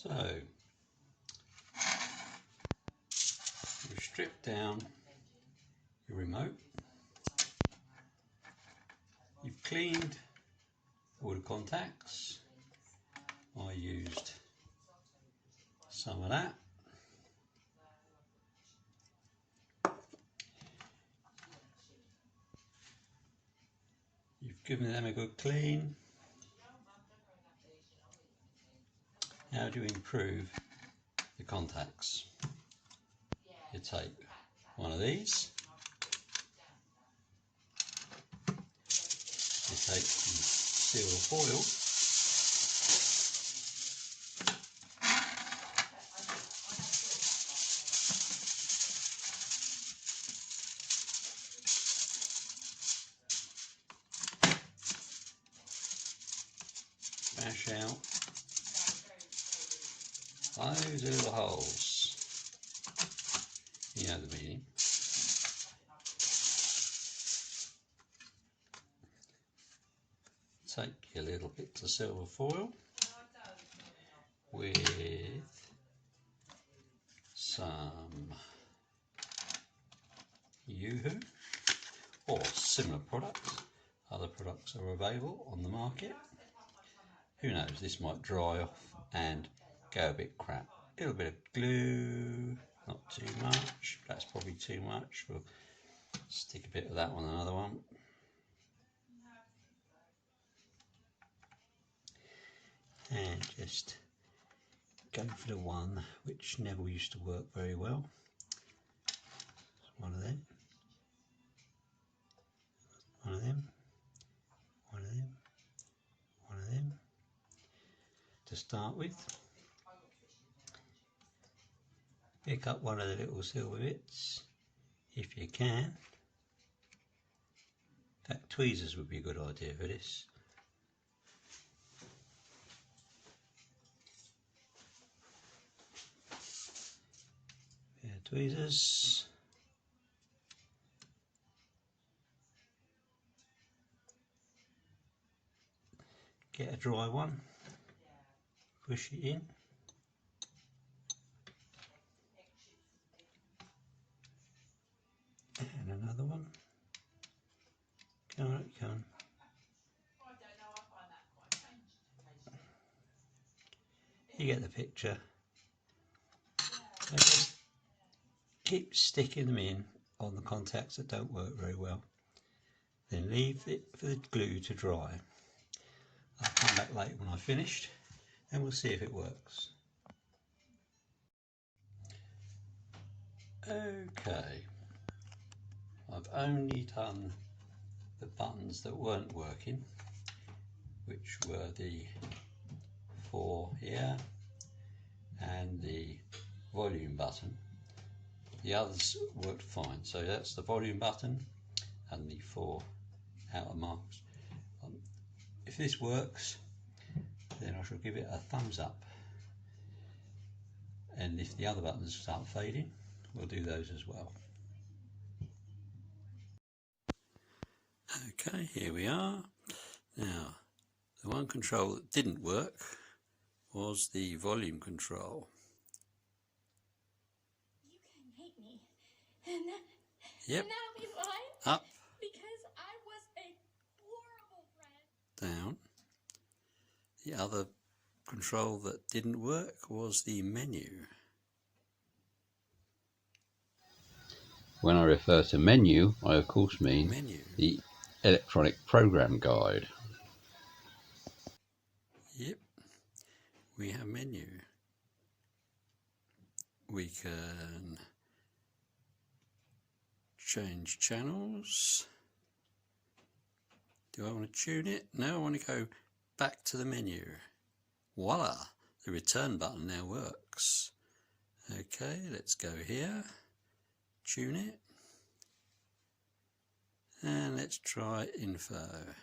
So you strip down your remote, you've cleaned all the contacts. I used some of that. You've given them a good clean. How do you improve the contacts? You take one of these, you take some silver foil, bash out those little holes, you know the meaning. Take your little bits of silver foil with some Yoo-hoo or similar products. Other products are available on the market. Who knows, this might dry off and go a bit crap. A little bit of glue, not too much. That's probably too much. We'll stick a bit of that on another one. And just go for the one which never used to work very well. One of them. One of them. One of them. One of them. To start with, pick up one of the little silver bits if you can. In fact, tweezers would be a good idea for this. Yeah, tweezers. Get a dry one, push it in. And another one. Come on, come on. You get the picture. And just keep sticking them in on the contacts that don't work very well. Then leave it for the glue to dry. I'll come back later when I've finished and we'll see if it works. Okay, I've only done the buttons that weren't working, which were the 4 here and the volume button. The others worked fine, so that's the volume button and the 4 outer marks. If this works, then I shall give it a thumbs up, and if the other buttons start fading, we'll do those as well. Okay, here we are. Now, the one control that didn't work was the volume control. You can hate me, and Yep. and that'll be fine. Up. Because I was a horrible friend. Down. The other control that didn't work was the menu. When I refer to menu, I of course mean the electronic program guide. Yep, we have menu. We can change channels. Do I want to tune it? No, I want to go back to the menu. Voila, the return button now works. Okay, let's go here, tune it, and let's try info.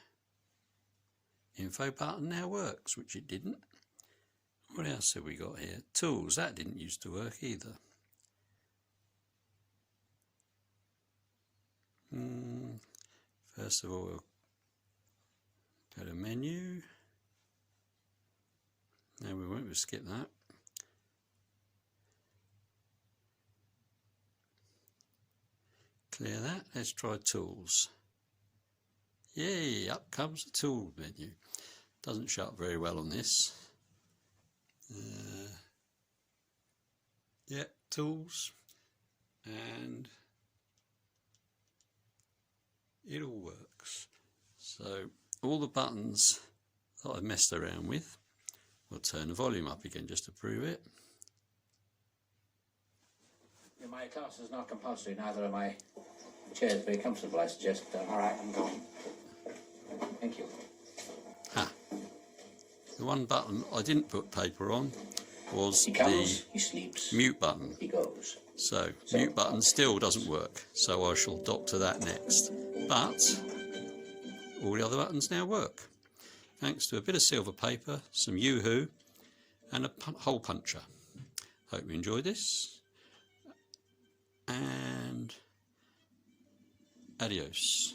Info button now works, which it didn't. What else have we got here? Tools, that didn't used to work either. First of all, we'll go to menu. No, we won't, we'll skip that. Clear that. Let's try tools. Yay, up comes the tool menu. Doesn't show up very well on this. Yeah, tools, and it all works. So all the buttons that I've messed around with, we'll turn the volume up again just to prove it. My class is not compulsory, neither are my chairs very comfortable, I suggest. All right, I'm going. Thank you. The one button I didn't put paper on was He comes, the he sleeps, mute button. he goes. So mute button still doesn't work, so I shall doctor that next. But all the other buttons now work, thanks to a bit of silver paper, some Yoo-hoo and a hole puncher. Hope you enjoyed this, and adios.